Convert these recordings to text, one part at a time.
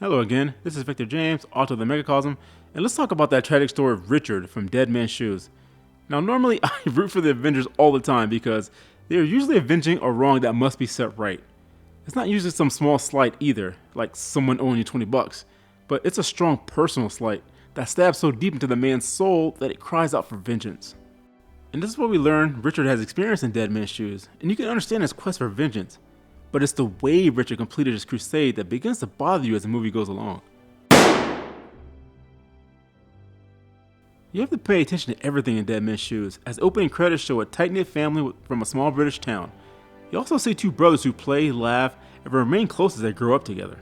Hello again, this is Victor James, author of the Megacosm, and let's talk about that tragic story of Richard from Dead Man's Shoes. Now normally I root for the Avengers all the time because they are usually avenging a wrong that must be set right. It's not usually some small slight either, like someone owing you $20, but it's a strong personal slight that stabs so deep into the man's soul that it cries out for vengeance. And this is what we learn Richard has experienced in Dead Man's Shoes, and you can understand his quest for vengeance. But it's the way Richard completed his crusade that begins to bother you as the movie goes along. You have to pay attention to everything in Dead Man's Shoes, as opening credits show a tight-knit family from a small British town. You also see two brothers who play, laugh, and remain close as they grow up together.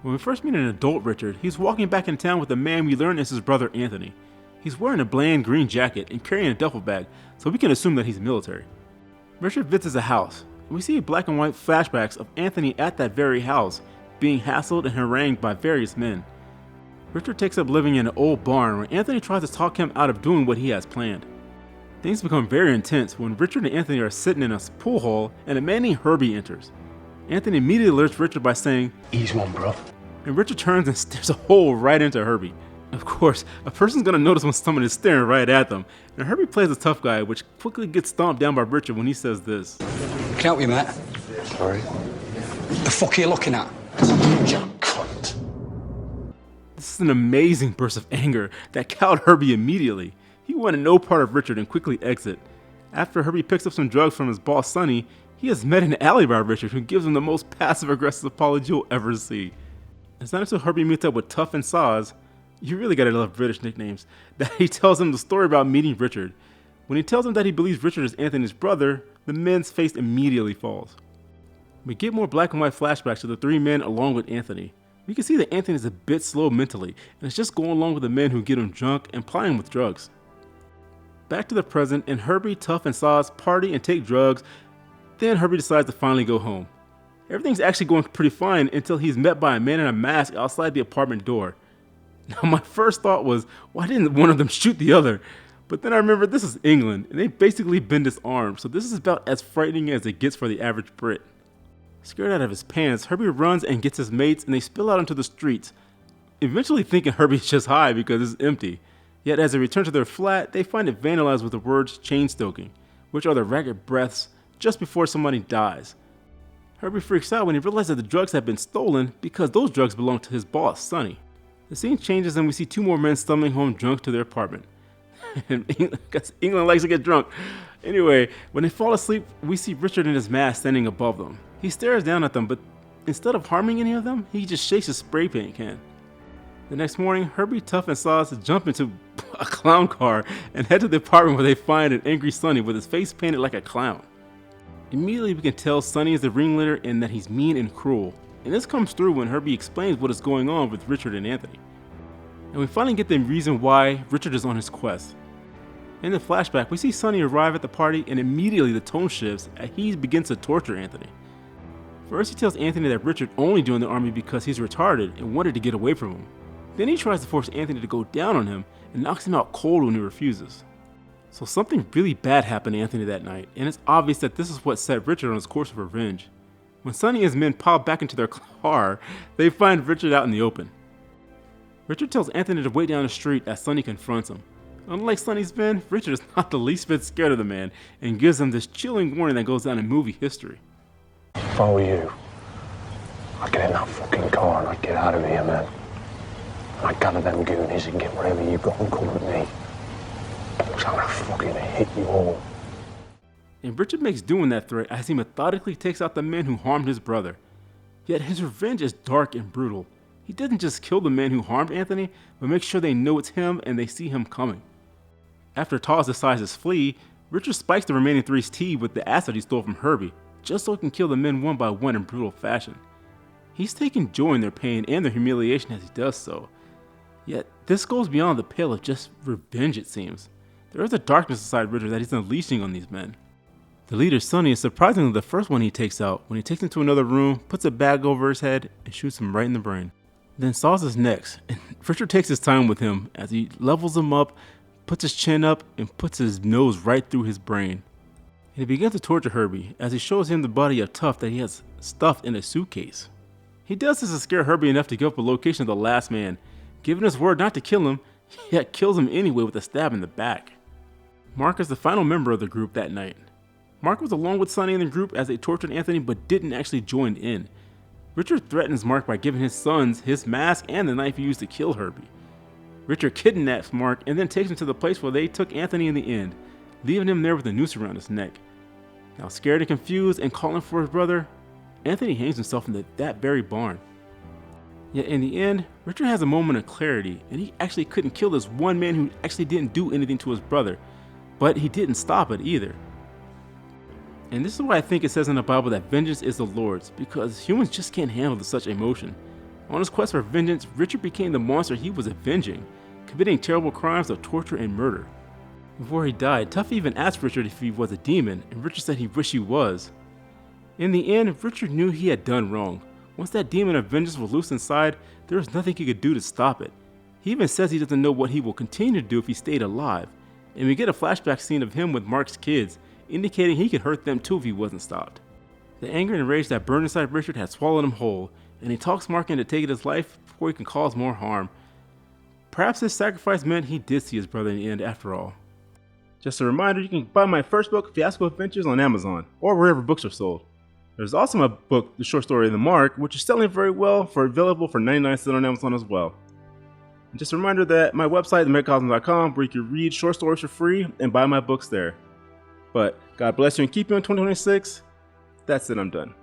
When we first meet an adult Richard, he's walking back in town with a man we learn is his brother Anthony. He's wearing a bland green jacket and carrying a duffel bag, so we can assume that he's military. Richard visits a house. We see black and white flashbacks of Anthony at that very house, being hassled and harangued by various men. Richard takes up living in an old barn where Anthony tries to talk him out of doing what he has planned. Things become very intense when Richard and Anthony are sitting in a pool hall and a man named Herbie enters. Anthony immediately alerts Richard by saying, "Ease one, bro." And Richard turns and stares a hole right into Herbie. Of course, a person's gonna notice when someone is staring right at them, and Herbie plays a tough guy, which quickly gets stomped down by Richard when he says this. Can't we, Matt? Sorry? The fuck are you looking at? You cunt. This is an amazing burst of anger that cowed Herbie immediately. He wanted no part of Richard and quickly exit. After Herbie picks up some drugs from his boss Sonny, he is met in an alley by Richard, who gives him the most passive-aggressive apology you'll ever see. It's not until Herbie meets up with Tough and Saz, you really gotta love British nicknames, that he tells him the story about meeting Richard. When he tells him that he believes Richard is Anthony's brother, the man's face immediately falls. We get more black and white flashbacks to the three men along with Anthony. We can see that Anthony is a bit slow mentally, and is just going along with the men who get him drunk and ply him with drugs. Back to the present, and Herbie, Tough, and Saz party and take drugs. Then Herbie decides to finally go home. Everything's actually going pretty fine until he's met by a man in a mask outside the apartment door. Now my first thought was, why didn't one of them shoot the other? But then I remembered this is England, and they've basically been disarmed, so this is about as frightening as it gets for the average Brit. Scared out of his pants, Herbie runs and gets his mates, and they spill out into the streets, eventually thinking Herbie's just high because it's empty. Yet as they return to their flat, they find it vandalized with the words chain stoking, which are the ragged breaths just before somebody dies. Herbie freaks out when he realizes that the drugs have been stolen because those drugs belong to his boss, Sonny. The scene changes and we see two more men stumbling home drunk to their apartment. Because England likes to get drunk. Anyway, when they fall asleep, we see Richard in his mask standing above them. He stares down at them, but instead of harming any of them, he just shakes his spray paint can. The next morning, Herbie, Tough, and Saz jump into a clown car and head to the apartment where they find an angry Sonny with his face painted like a clown. Immediately we can tell Sonny is the ringleader and that he's mean and cruel. And this comes through when Herbie explains what is going on with Richard and Anthony. And we finally get the reason why Richard is on his quest. In the flashback, we see Sonny arrive at the party and immediately the tone shifts as he begins to torture Anthony. First he tells Anthony that Richard only joined the army because he's retarded and wanted to get away from him. Then he tries to force Anthony to go down on him and knocks him out cold when he refuses. So something really bad happened to Anthony that night, and it's obvious that this is what set Richard on his course of revenge. When Sonny and his men pile back into their car, they find Richard out in the open. Richard tells Anthony to wait down the street as Sonny confronts him. Unlike Sonny's men, Richard is not the least bit scared of the man and gives him this chilling warning that goes down in movie history. If I were you, I'd get in that fucking car and I'd get out of here, man. I'd gather them goonies and get whatever you've got and come with me. Because I'm gonna fucking hit you all. And Richard makes do in that threat as he methodically takes out the men who harmed his brother. Yet his revenge is dark and brutal. He doesn't just kill the men who harmed Anthony, but makes sure they know it's him and they see him coming. After Taz decides to flee, Richard spikes the remaining three's tea with the acid he stole from Herbie, just so he can kill the men one by one in brutal fashion. He's taking joy in their pain and their humiliation as he does so. Yet this goes beyond the pale of just revenge, it seems. There is a darkness inside Richard that he's unleashing on these men. The leader, Sonny, is surprisingly the first one he takes out when he takes him to another room, puts a bag over his head, and shoots him right in the brain. Then Saz is next, and Richard takes his time with him as he levels him up, puts his chin up, and puts his nose right through his brain. And he begins to torture Herbie as he shows him the body of Tough that he has stuffed in a suitcase. He does this to scare Herbie enough to give up the location of the last man, giving his word not to kill him, yet kills him anyway with a stab in the back. Mark is the final member of the group that night. Mark was along with Sonny in the group as they tortured Anthony but didn't actually join in. Richard threatens Mark by giving his sons his mask and the knife he used to kill Herbie. Richard kidnaps Mark and then takes him to the place where they took Anthony in the end, leaving him there with a noose around his neck. Now scared and confused and calling for his brother, Anthony hangs himself in that very barn. Yet in the end, Richard has a moment of clarity, and he actually couldn't kill this one man who actually didn't do anything to his brother, but he didn't stop it either. And this is why I think it says in the Bible that vengeance is the Lord's, because humans just can't handle such emotion. On his quest for vengeance, Richard became the monster he was avenging, committing terrible crimes of torture and murder. Before he died, Tuffy even asked Richard if he was a demon, and Richard said he wished he was. In the end, Richard knew he had done wrong. Once that demon of vengeance was loose inside, there was nothing he could do to stop it. He even says he doesn't know what he will continue to do if he stayed alive, and we get a flashback scene of him with Mark's kids, indicating he could hurt them too if he wasn't stopped. The anger and rage that burned inside Richard had swallowed him whole, and he talks Mark into taking his life before he can cause more harm. Perhaps his sacrifice meant he did see his brother in the end after all. Just a reminder, you can buy my first book, Fiasco Adventures, on Amazon, or wherever books are sold. There's also my book, The Short Story of the Mark, which is selling very well, available for 99 cents on Amazon as well. And just a reminder that my website, themegacosm.com, where you can read short stories for free and buy my books there. But God bless you and keep you in 2026. That's it, I'm done.